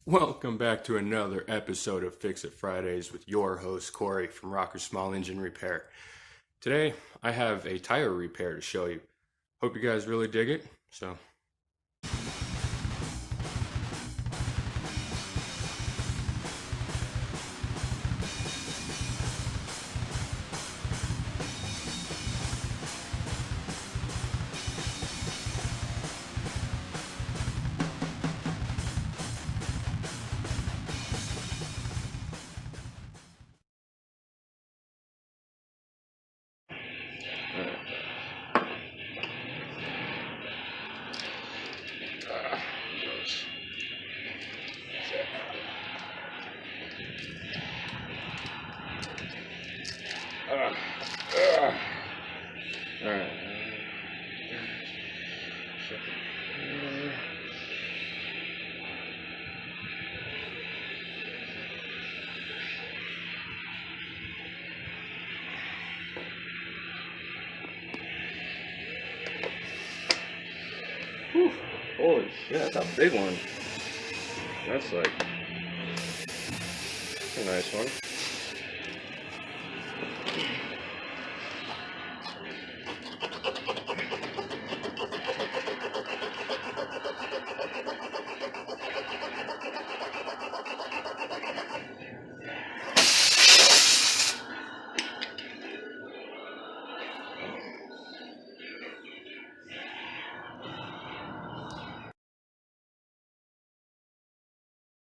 Welcome back to another episode of Fix It Fridays with your host Corey from Rocker Small Engine Repair. Today I have a tire repair to show you. Hope you guys really dig it. Alright. Whew. Holy shit, that's a big one. That's like a nice one.